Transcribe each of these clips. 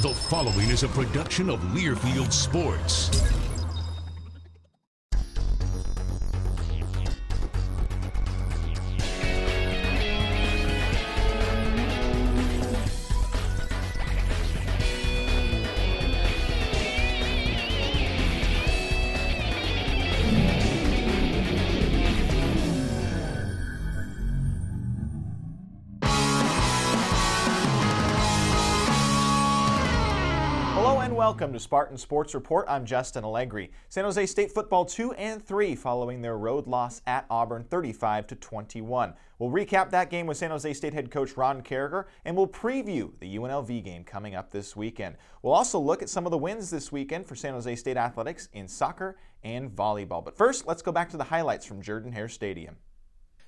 The following is a production of Learfield Sports. Welcome to Spartan Sports Report. I'm Justin Allegri. San Jose State football 2-3 following their road loss at Auburn 35-21. We'll recap that game with San Jose State head coach Ron Carriger, and we'll preview the UNLV game coming up this weekend. We'll also look at some of the wins this weekend for San Jose State athletics in soccer and volleyball. But first, let's go back to the highlights from Jordan-Hare Stadium.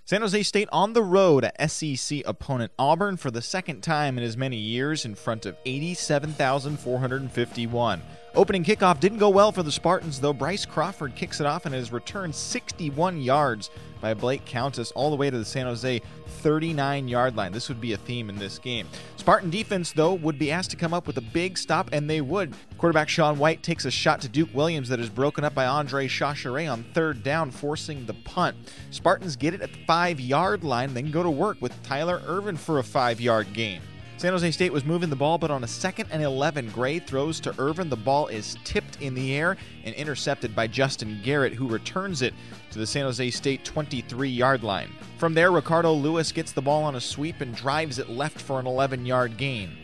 San Jose State on the road at SEC opponent Auburn for the second time in as many years in front of 87,451. Opening kickoff didn't go well for the Spartans, though. Bryce Crawford kicks it off and is returned 61 yards by Blake Countess all the way to the San Jose 39-yard line. This would be a theme in this game. Spartan defense, though, would be asked to come up with a big stop, and they would. Quarterback Sean White takes a shot to Duke Williams that is broken up by Andre Chachere on third down, forcing the punt. Spartans get it at the 5-yard line, then go to work with Tyler Irvin for a 5-yard gain. San Jose State was moving the ball, but on a 2nd and 11, Gray throws to Irvin. The ball is tipped in the air and intercepted by Justin Garrett, who returns it to the San Jose State 23-yard line. From there, Ricardo Lewis gets the ball on a sweep and drives it left for an 11-yard gain.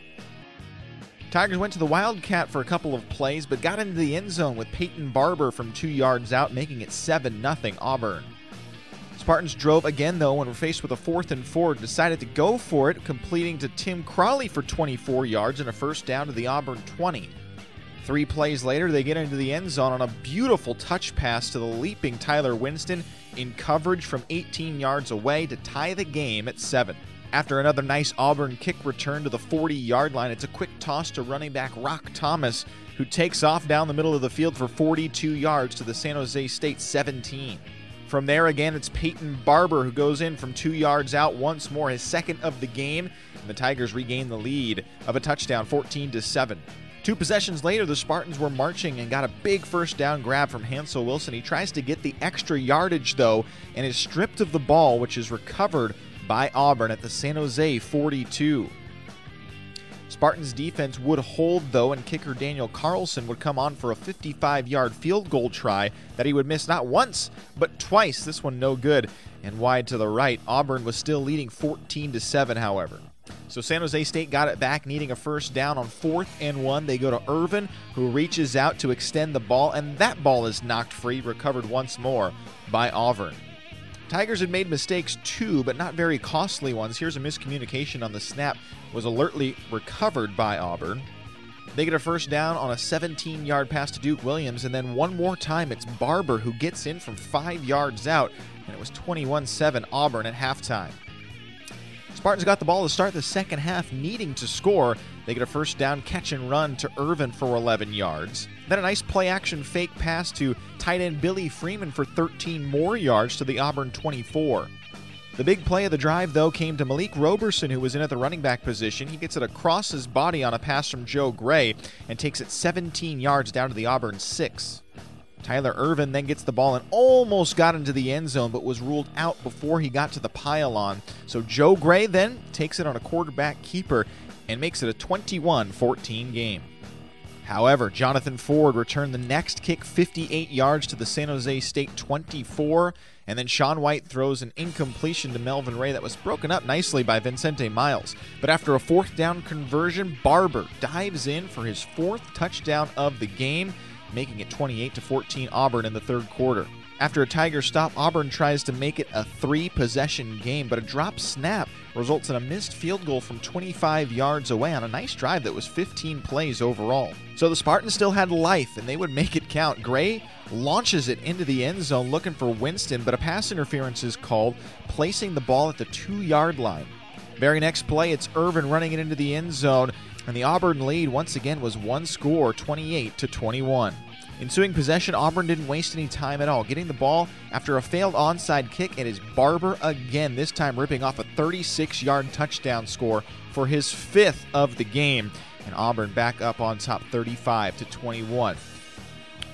Tigers went to the Wildcat for a couple of plays, but got into the end zone with Peyton Barber from 2 yards out, making it 7-0 Auburn. Spartans drove again, though, when were faced with a 4th and 4, decided to go for it, completing to Tim Crawley for 24 yards and a first down to the Auburn 20. 3 plays later, they get into the end zone on a beautiful touch pass to the leaping Tyler Winston in coverage from 18 yards away to tie the game at 7. After another nice Auburn kick return to the 40-yard line, it's a quick toss to running back Rock Thomas, who takes off down the middle of the field for 42 yards to the San Jose State 17. From there again, it's Peyton Barber who goes in from 2 yards out once more, his second of the game, and the Tigers regain the lead of a touchdown, 14-7. 2 possessions later, the Spartans were marching and got a big first down grab from Hansel Wilson. He tries to get the extra yardage, though, and is stripped of the ball, which is recovered by Auburn at the San Jose 42. Spartans defense would hold, though, and kicker Daniel Carlson would come on for a 55-yard field goal try that he would miss not once, but twice. This one no good and wide to the right. Auburn was still leading 14-7, however. So San Jose State got it back, needing a first down on 4th and 1. They go to Irvin, who reaches out to extend the ball, and that ball is knocked free, recovered once more by Auburn. Tigers had made mistakes too, but not very costly ones. Here's a miscommunication on the snap, was alertly recovered by Auburn. They get a first down on a 17-yard pass to Duke Williams, and then one more time it's Barber who gets in from 5 yards out, and it was 21-7 Auburn at halftime. Spartans got the ball to start the second half, needing to score. They get a first down catch and run to Irvin for 11 yards. Then a nice play-action fake pass to tight end Billy Freeman for 13 more yards to the Auburn 24. The big play of the drive, though, came to Malik Roberson, who was in at the running back position. He gets it across his body on a pass from Joe Gray and takes it 17 yards down to the Auburn 6. Tyler Irvin then gets the ball and almost got into the end zone, but was ruled out before he got to the pylon. So Joe Gray then takes it on a quarterback keeper and makes it a 21-14 game. However, Jonathan Ford returned the next kick 58 yards to the San Jose State 24, and then Sean White throws an incompletion to Melvin Ray that was broken up nicely by Vincente Miles. But after a 4th down conversion, Barber dives in for his 4th touchdown of the game, making it 28-14 Auburn in the 3rd quarter. After a Tiger stop, Auburn tries to make it a 3-possession game, but a drop snap results in a missed field goal from 25 yards away on a nice drive that was 15 plays overall. So the Spartans still had life, and they would make it count. Gray launches it into the end zone looking for Winston, but a pass interference is called, placing the ball at the 2-yard line. Very next play, it's Irvin running it into the end zone, and the Auburn lead once again was one score, 28-21. Ensuing possession, Auburn didn't waste any time at all, getting the ball after a failed onside kick. It is Barber again, this time ripping off a 36-yard touchdown score for his 5th of the game. and Auburn back up on top 35-21.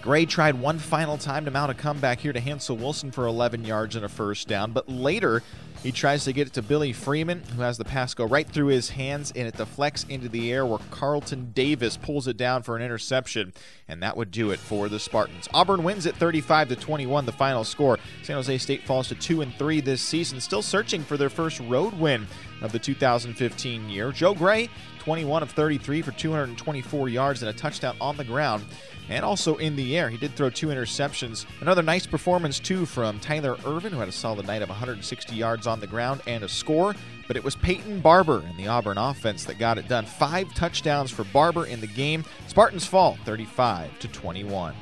Gray tried one final time to mount a comeback here to Hansel Wilson for 11 yards and a first down, but later he tries to get it to Billy Freeman, who has the pass go right through his hands, and it deflects into the air where Carlton Davis pulls it down for an interception, and that would do it for the Spartans. Auburn wins at 35-21, the final score. San Jose State falls to 2-3 this season, still searching for their first road win of the 2015 year. Joe Gray, 21 of 33 for 224 yards and a touchdown on the ground. And also in the air, he did throw 2 interceptions. Another nice performance, too, from Tyler Irvin, who had a solid night of 160 yards on the ground and a score. But it was Peyton Barber in the Auburn offense that got it done. 5 touchdowns for Barber in the game. Spartans fall 35-21.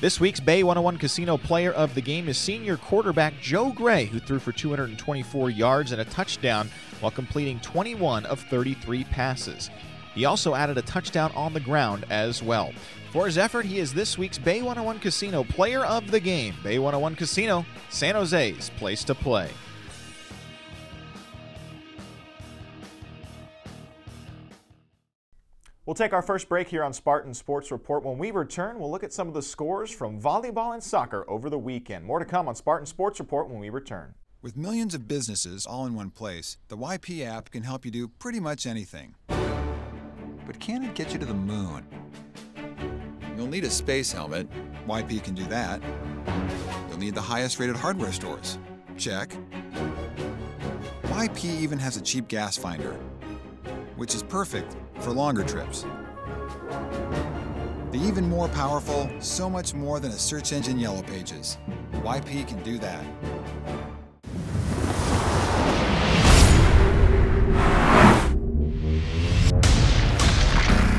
This week's Bay 101 Casino Player of the Game is senior quarterback Joe Gray, who threw for 224 yards and a touchdown while completing 21 of 33 passes. He also added a touchdown on the ground as well. For his effort, he is this week's Bay 101 Casino Player of the Game. Bay 101 Casino, San Jose's place to play. We'll take our first break here on Spartan Sports Report. When we return, we'll look at some of the scores from volleyball and soccer over the weekend. More to come on Spartan Sports Report when we return. With millions of businesses all in one place, the YP app can help you do pretty much anything. But can it get you to the moon? You'll need a space helmet. YP can do that. You'll need the highest rated hardware stores. Check. YP even has a cheap gas finder, which is perfect for longer trips. The even more powerful, so much more than a search engine Yellow Pages. YP can do that.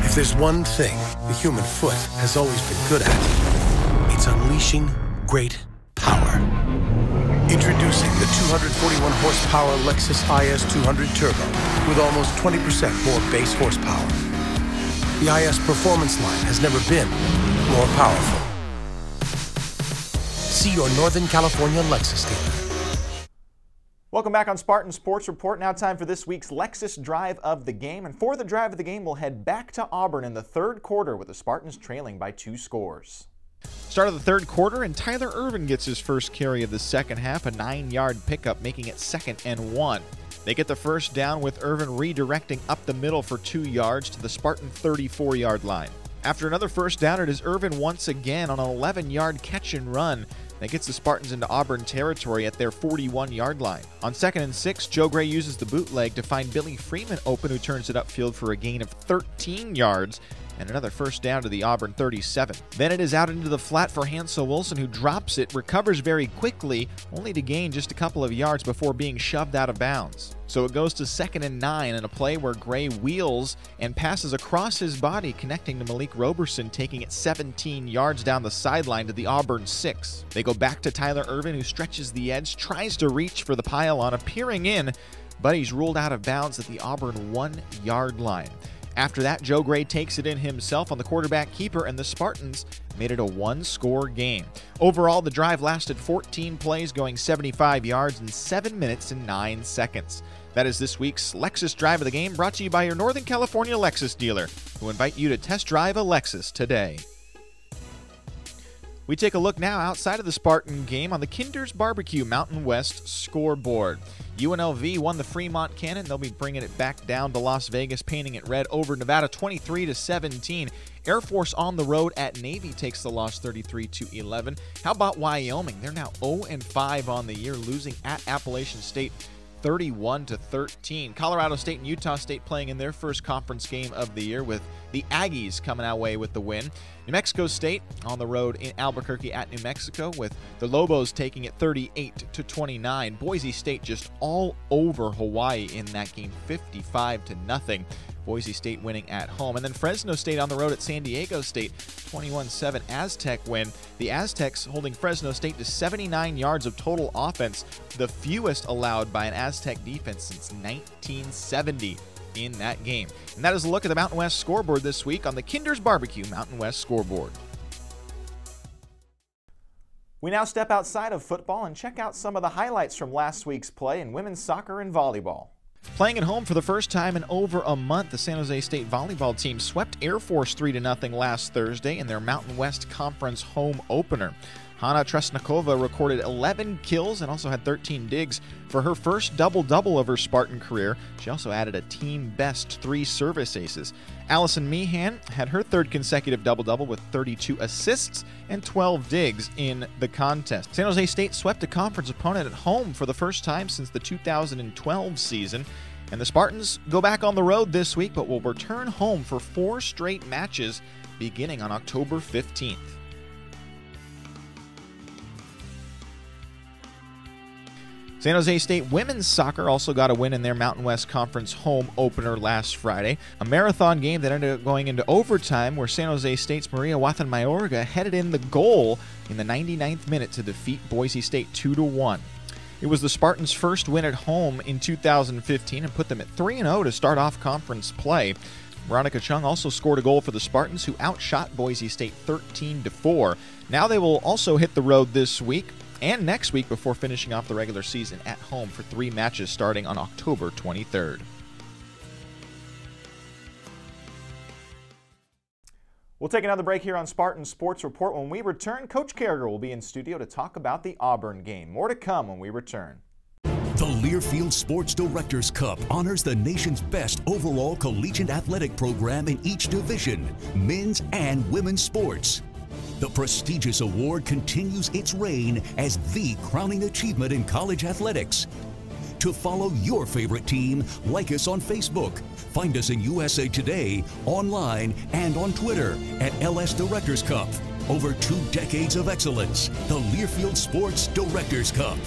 If there's one thing the human foot has always been good at, it's unleashing great power. Introducing the 241 horsepower Lexus IS 200 Turbo with almost 20% more base horsepower. The IS Performance line has never been more powerful. See your Northern California Lexus dealer. Welcome back on Spartan Sports Report. Now time for this week's Lexus Drive of the Game. And for the Drive of the Game, we'll head back to Auburn in the third quarter with the Spartans trailing by 2 scores. Start of the third quarter, and Tyler Irvin gets his first carry of the second half, a 9-yard pickup, making it 2nd and 1. They get the first down with Irvin redirecting up the middle for 2 yards to the Spartan 34-yard line. After another first down, it is Irvin once again on an 11-yard catch and run that gets the Spartans into Auburn territory at their 41-yard line. On 2nd and 6, Joe Gray uses the bootleg to find Billy Freeman open, who turns it upfield for a gain of 13 yards and another first down to the Auburn 37. Then it is out into the flat for Hansel Wilson, who drops it, recovers very quickly, only to gain just a couple of yards before being shoved out of bounds. So it goes to 2nd and 9 in a play where Gray wheels and passes across his body, connecting to Malik Roberson, taking it 17 yards down the sideline to the Auburn 6. They go back to Tyler Irvin, who stretches the edge, tries to reach for the pylon, appearing in, but he's ruled out of bounds at the Auburn 1-yard line. After that, Joe Gray takes it in himself on the quarterback keeper, and the Spartans made it a 1-score game. Overall, the drive lasted 14 plays, going 75 yards in 7 minutes and 9 seconds. That is this week's Lexus Drive of the Game, brought to you by your Northern California Lexus dealer, who invite you to test drive a Lexus today. We take a look now outside of the Spartan game on the Kinder's Barbecue Mountain West scoreboard. UNLV won the Fremont Cannon. They'll be bringing it back down to Las Vegas, painting it red over Nevada 23-17. Air Force on the road at Navy takes the loss 33-11. How about Wyoming? They're now 0-5 on the year, losing at Appalachian State 31-13. Colorado State and Utah State playing in their first conference game of the year, with the Aggies coming away with the win. New Mexico State on the road in Albuquerque at New Mexico, with the Lobos taking it 38-29. Boise State just all over Hawaii in that game, 55-0. Boise State winning at home. And then Fresno State on the road at San Diego State, 21-7 Aztec win. The Aztecs holding Fresno State to 79 yards of total offense, the fewest allowed by an Aztec defense since 1970 in that game. And that is a look at the Mountain West scoreboard this week on the Kinder's Barbecue Mountain West scoreboard. We now step outside of football and check out some of the highlights from last week's play in women's soccer and volleyball. Playing at home for the first time in over a month, the San Jose State volleyball team swept Air Force 3-0 last Thursday in their Mountain West Conference home opener. Hanna Tresnikova recorded 11 kills and also had 13 digs for her first double-double of her Spartan career. She also added a team-best 3 service aces. Allison Meehan had her third consecutive double-double with 32 assists and 12 digs in the contest. San Jose State swept a conference opponent at home for the first time since the 2012 season. And the Spartans go back on the road this week, but will return home for 4 straight matches beginning on October 15th. San Jose State women's soccer also got a win in their Mountain West Conference home opener last Friday. A marathon game that ended up going into overtime where San Jose State's Maria Wathan Mayorga headed in the goal in the 99th minute to defeat Boise State 2-1. It was the Spartans' first win at home in 2015 and put them at 3-0 to start off conference play. Veronica Chung also scored a goal for the Spartans, who outshot Boise State 13-4. Now they will also hit the road this week and next week before finishing off the regular season at home for 3 matches starting on October 23rd. We'll take another break here on Spartan Sports Report. When we return, Coach Carragher will be in studio to talk about the Auburn game. More to come when we return. The Learfield Sports Directors Cup honors the nation's best overall collegiate athletic program in each division, men's and women's sports. The prestigious award continues its reign as the crowning achievement in college athletics. To follow your favorite team, like us on Facebook. Find us in USA Today, online, and on Twitter at LS Directors Cup. Over 2 decades of excellence, the Learfield Sports Directors Cup.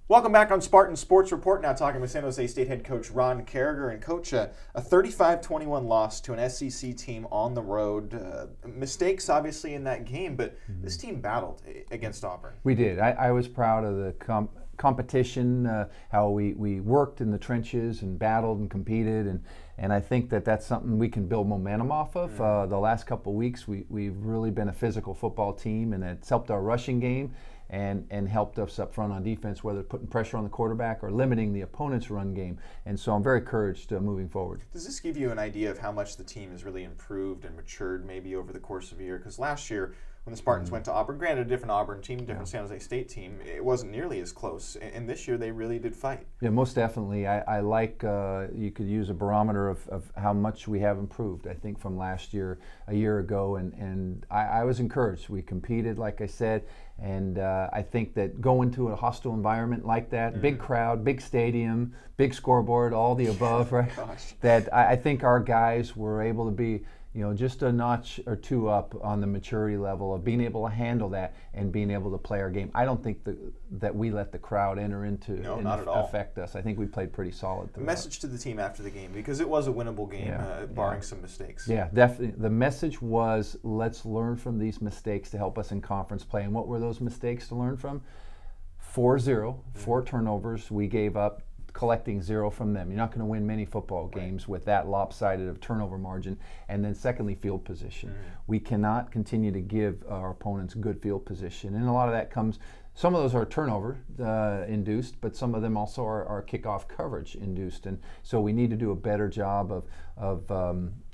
Welcome back on Spartan Sports Report. Now talking with San Jose State head coach Ron Carragher. And coach, a 35-21 loss to an SEC team on the road. Mistakes obviously in that game, but this team battled against Auburn. We did. I was proud of the competition, how we worked in the trenches and battled and competed, and I think that's something we can build momentum off of. The last couple of weeks we've really been a physical football team, and it's helped our rushing game and helped us up front on defense, whether putting pressure on the quarterback or limiting the opponent's run game. And so I'm very encouraged moving forward. Does this give you an idea of how much the team has really improved and matured maybe over the course of a year? Because last year when the Spartans went to Auburn, granted a different Auburn team, different San Jose State team, it wasn't nearly as close. And this year they really did fight. Yeah, most definitely. I like, you could use a barometer of how much we have improved, I think, from last year, a year ago. And I was encouraged. We competed, like I said. And I think that going to a hostile environment like that, big crowd, big stadium, big scoreboard, all the above, right? That I think our guys were able to be, just a notch or 2 up on the maturity level of being able to handle that and being able to play our game. I don't think that we let the crowd enter into and affect us. I think we played pretty solid. The message to the team after the game, because it was a winnable game, barring some mistakes. Yeah, definitely. The message was, let's learn from these mistakes to help us in conference play. And what were those mistakes to learn from? 4-0, 4 turnovers we gave up, collecting 0 from them. You're not going to win many football games with that lopsided of turnover margin. And then secondly, field position. We cannot continue to give our opponents good field position. And a lot of that comes, some of those are turnover induced, but some of them also are kickoff coverage induced. And so we need to do a better job of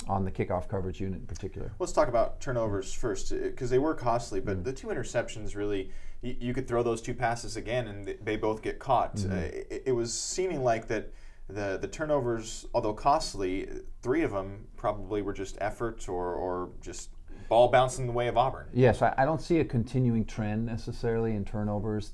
on the kickoff coverage unit in particular. Let's talk about turnovers first, because they were costly, but the 2 interceptions really, you could throw those 2 passes again and they both get caught. It was seeming like that the turnovers, although costly, 3 of them probably were just efforts or just ball bouncing the way of Auburn. Yes, I don't see a continuing trend necessarily in turnovers.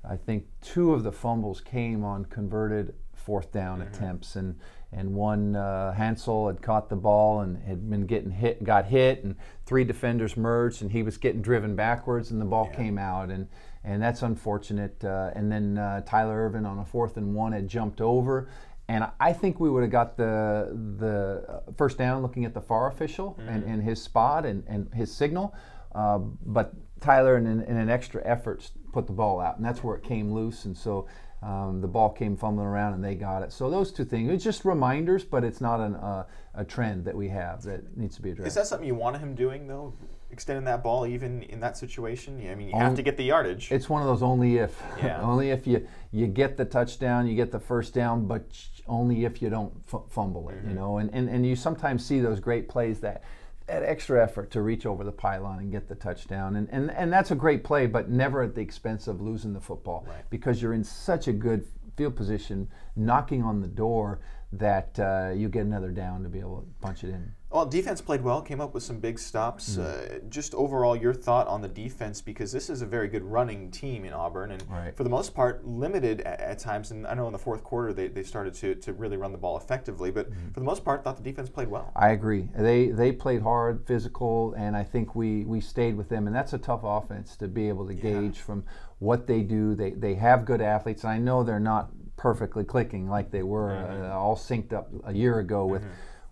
I think 2 of the fumbles came on converted fourth down attempts, and one Hansel had caught the ball and had been got hit, and 3 defenders merged, and he was getting driven backwards, and the ball came out, and that's unfortunate. And then Tyler Irvin on a 4th and 1 had jumped over. And I think we would have got the first down looking at the FAR official and his spot and his signal, but Tyler in an extra effort put the ball out, and that's where it came loose, and so the ball came fumbling around and they got it. So those 2 things, it's just reminders, but it's not a trend that we have that needs to be addressed. Is that something you want him doing, though? Extending that ball even in that situation? I mean, you have to get the yardage. It's one of those only if. Only if you get the touchdown, you get the first down, but only if you don't fumble it, you know. And you sometimes see those great plays, that extra effort to reach over the pylon and get the touchdown. And that's a great play, but never at the expense of losing the football, because you're in such a good field position, knocking on the door, that you get another down to be able to punch it in. Well, defense played well, came up with some big stops. Just overall, your thought on the defense, because this is a very good running team in Auburn, and for the most part, limited at times. And I know in the 4th quarter they started to really run the ball effectively, but for the most part, thought the defense played well. I agree. They played hard, physical, and I think we stayed with them. And that's a tough offense to be able to gauge from what they do. They have good athletes, and I know they're not perfectly clicking like they were all synced up a year ago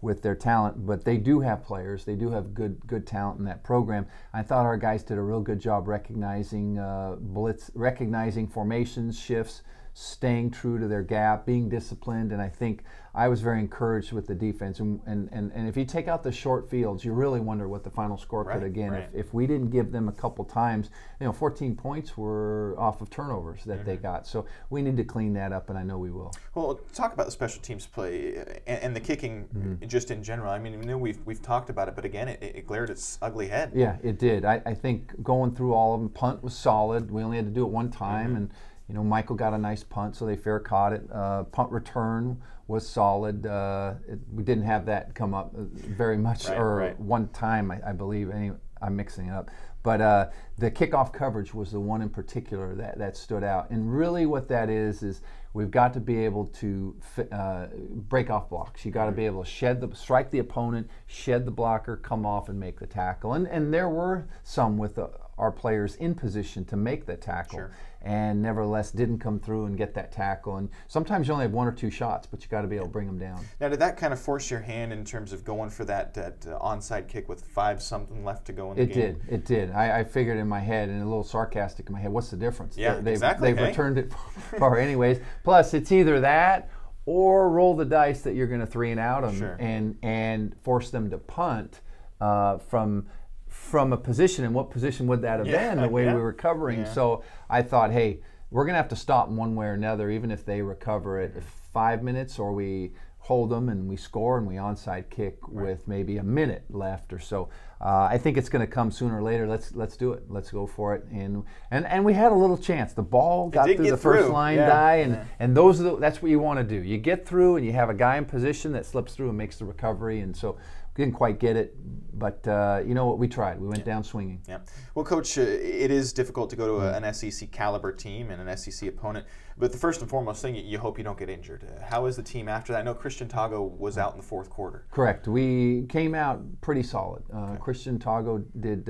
with their talent, but they do have players. They do have good talent in that program. I thought our guys did a real good job recognizing blitz, recognizing formations, shifts, staying true to their gap, being disciplined, and I think I was very encouraged with the defense. And if you take out the short fields, you really wonder what the final score could have been. If we didn't give them a couple times, 14 points were off of turnovers that they got. So we need to clean that up, and I know we will. Well, talk about the special teams play and the kicking just in general. I mean, we've talked about it, but again, it glared its ugly head. Yeah, it did. I think going through all of them, punt was solid. We only had to do it one time, and Michael got a nice punt, so they fair caught it. Punt return was solid. We didn't have that come up very much, one time, I believe. I'm mixing it up. But the kickoff coverage was the one in particular that stood out. And really what that is we've got to be able to break off blocks. You got to be able to strike the opponent, shed the blocker, come off and make the tackle. And there were some with our players in position to make the tackle, and nevertheless didn't come through and get that tackle. And sometimes you only have 1 or 2 shots, but you got to be able to bring them down. Now, did that kind of force your hand in terms of going for that onside kick with 5-something left to go in the game? It did. I figured in my head, and a little sarcastic in my head, what's the difference? Yeah, exactly. They've returned it far anyways. Plus, it's either that or roll the dice that you're going to 3 and out them and force them to punt from a position. And what position would that have been, the way we were covering? So I thought, hey, we're going to have to stop them one way or another, even if they recover it 5 minutes, or we hold them and we score and we onside kick with maybe a minute left or so. I think it's going to come sooner or later. Let's do it. Let's go for it. And we had a little chance. The ball got through the first line guy, and that's what you want to do. You get through and you have a guy in position that slips through and makes the recovery. And so didn't quite get it, but you know what? We tried. We went down swinging. Yeah. Well, Coach, it is difficult to go to an SEC caliber team and an SEC opponent, but the first and foremost thing, you hope you don't get injured. How is the team after that? I know Christian Tago was out in the 4th quarter. Correct. We came out pretty solid. Christian Tago did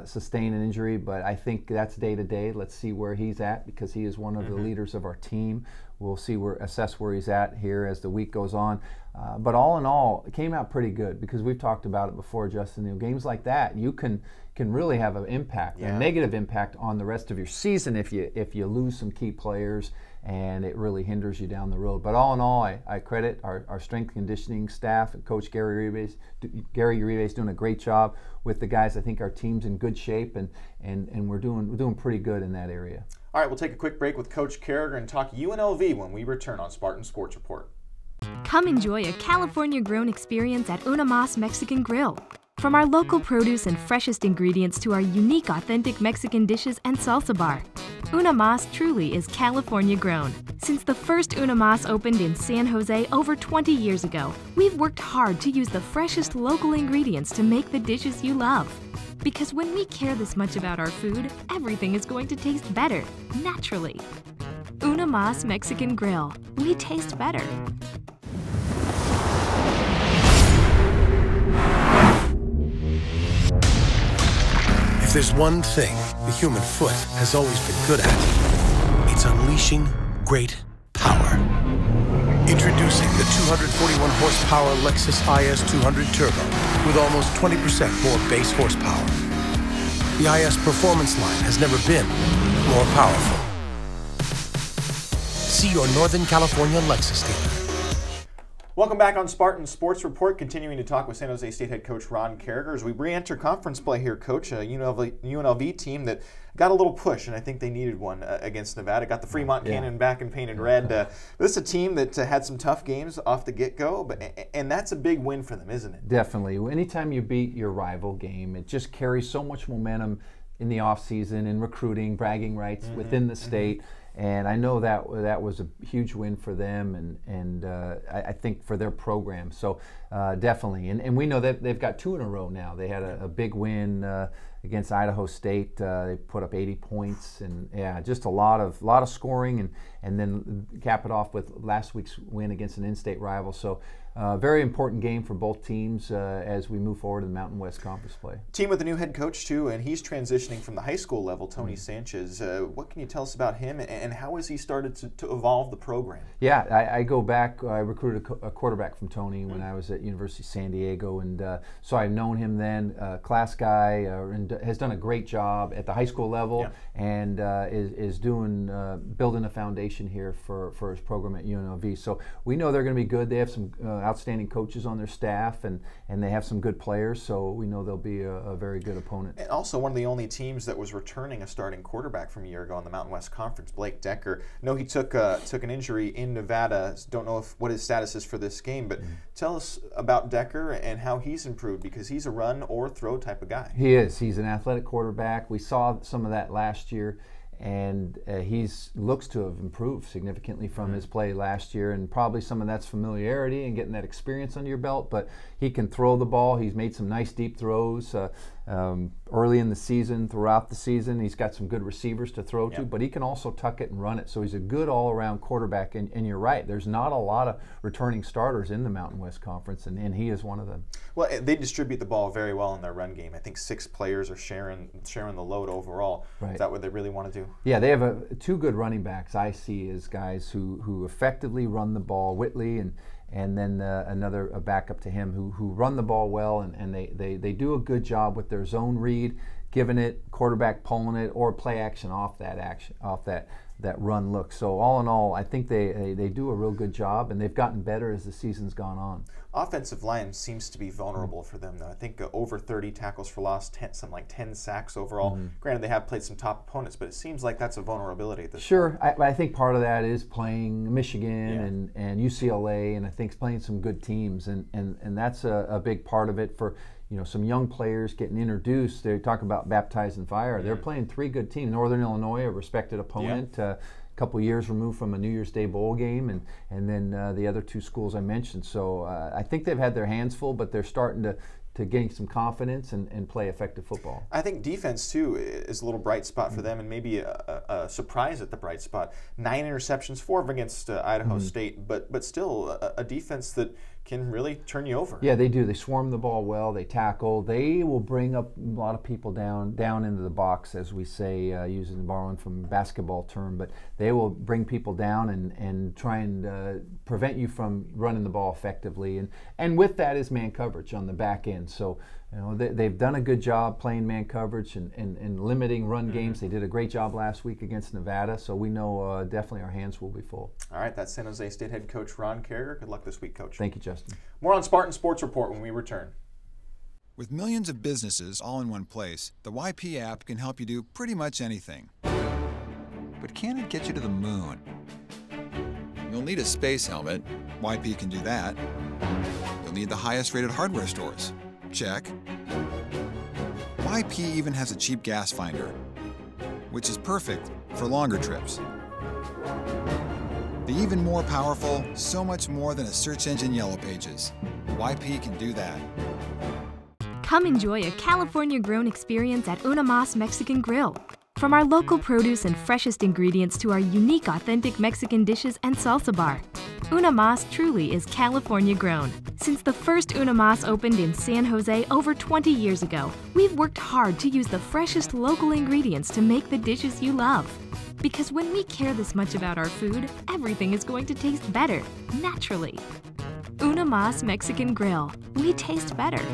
sustain an injury, but I think that's day to day. Let's see where he's at, because he is one of the leaders of our team. We'll assess where he's at here as the week goes on. But all in all, it came out pretty good, because we've talked about it before, Justin. Games like that, you can really have an impact, a negative impact on the rest of your season if you lose some key players and it really hinders you down the road. But all in all, I credit our strength conditioning staff and Coach Gary Uribe is doing a great job with the guys. I think our team's in good shape, and we're doing pretty good in that area. All right, we'll take a quick break with Coach Carragher and talk UNLV when we return on Spartan Sports Report. Come enjoy a California-grown experience at Una Mas Mexican Grill. From our local produce and freshest ingredients to our unique authentic Mexican dishes and salsa bar, Una Mas truly is California-grown. Since the first Una Mas opened in San Jose over 20 years ago, we've worked hard to use the freshest local ingredients to make the dishes you love. Because when we care this much about our food, everything is going to taste better, naturally. Una Mas Mexican Grill. We taste better. If there's one thing the human foot has always been good at, it's unleashing great power. Introducing the 241 horsepower Lexus IS 200 Turbo with almost 20% more base horsepower. The IS Performance line has never been more powerful. See your Northern California Lexus dealer. Welcome back on Spartan Sports Report, continuing to talk with San Jose State head coach Ron Carragher as we re-enter conference play here, Coach. A UNLV team that got a little push, and I think they needed one against Nevada. Got the Fremont Cannon back in painted red. This is a team that had some tough games off the get-go, and that's a big win for them, isn't it? Definitely. Anytime you beat your rival game, it just carries so much momentum in the offseason, in recruiting, bragging rights within the state. And I know that was a huge win for them, and I think for their program. So definitely, and we know that they've got 2 in a row now. They had a big win against Idaho State. They put up 80 points, and just a lot of scoring, and then cap it off with last week's win against an in-state rival. So very important game for both teams as we move forward in Mountain West Conference play. Team with a new head coach too, and he's transitioning from the high school level, Tony Sanchez. What can you tell us about him, and how has he started to evolve the program? Yeah, I go back. I recruited a quarterback from Tony when I was at University of San Diego, and so I've known him then. Class guy, and has done a great job at the high school level, and is doing building a foundation here for his program at UNLV. So we know they're going to be good. They have some outstanding coaches on their staff, and they have some good players, so we know they'll be a very good opponent. And also one of the only teams that was returning a starting quarterback from a year ago in the Mountain West Conference, Blake Decker. No, he took an injury in Nevada. Don't know what his status is for this game, but tell us about Decker and how he's improved, because he's a run or throw type of guy. He is. He's an athletic quarterback. We saw some of that last year, and he looks to have improved significantly from his play last year, and probably some of that's familiarity and getting that experience under your belt, but he can throw the ball. He's made some nice deep throws early in the season, throughout the season. He's got some good receivers to throw to, but he can also tuck it and run it, so he's a good all-around quarterback, and you're right, there's not a lot of returning starters in the Mountain West Conference, and he is one of them. Well, they distribute the ball very well in their run game. I think 6 players are sharing the load overall. Right. Is that what they really want to do? Yeah, they have 2 good running backs I see as guys who effectively run the ball. Whitley and then a backup to him who run the ball well, and they do a good job with their zone read, giving it, quarterback pulling it, or play action off that run look. So all in all, I think they do a real good job, and they've gotten better as the season's gone on. Offensive line seems to be vulnerable for them, though. I think over 30 tackles for loss, something like 10 sacks overall. Granted, they have played some top opponents, but it seems like that's a vulnerability at this point. I think part of that is playing Michigan and UCLA, and I think playing some good teams, and that's a big part of it for some young players getting introduced. They talk about baptized in fire. They're playing 3 good teams. Northern Illinois, a respected opponent. Couple years removed from a New Year's Day bowl game, and then the other 2 schools I mentioned. So I think they've had their hands full, but they're starting to gain some confidence and play effective football. I think defense too is a little bright spot for them, and maybe a surprise at the bright spot. 9 interceptions, 4 against Idaho State, but still a defense that can really turn you over. Yeah, they do. They swarm the ball well. They tackle. They will bring up a lot of people down into the box, as we say, borrowing from a basketball term. But they will bring people down and try and prevent you from running the ball effectively. And with that is man coverage on the back end. So they've done a good job playing man coverage and limiting run games. They did a great job last week against Nevada. So we know definitely our hands will be full. All right, that's San Jose State head coach Ron Carragher. Good luck this week, Coach. Thank you, Justin. More on Spartan Sports Report when we return. With millions of businesses all in one place, the YP app can help you do pretty much anything. But can it get you to the moon? You'll need a space helmet. YP can do that. You'll need the highest rated hardware stores. Check. YP even has a cheap gas finder, which is perfect for longer trips. The even more powerful, so much more than a search engine Yellow Pages. YP can do that. Come enjoy a California-grown experience at Una Mas Mexican Grill. From our local produce and freshest ingredients to our unique authentic Mexican dishes and salsa bar, Una Mas truly is California grown. Since the first Una Mas opened in San Jose over 20 years ago, we've worked hard to use the freshest local ingredients to make the dishes you love. Because when we care this much about our food, everything is going to taste better, naturally. Una Mas Mexican Grill. We taste better.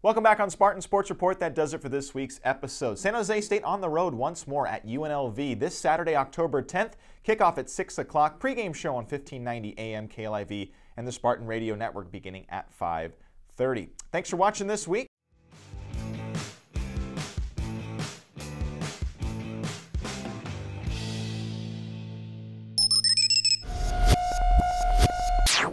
Welcome back on Spartan Sports Report. That does it for this week's episode. San Jose State on the road once more at UNLV this Saturday, October 10th. Kickoff at 6 o'clock. Pregame show on 1590 AM KLIV and the Spartan Radio Network beginning at 5:30. Thanks for watching this week.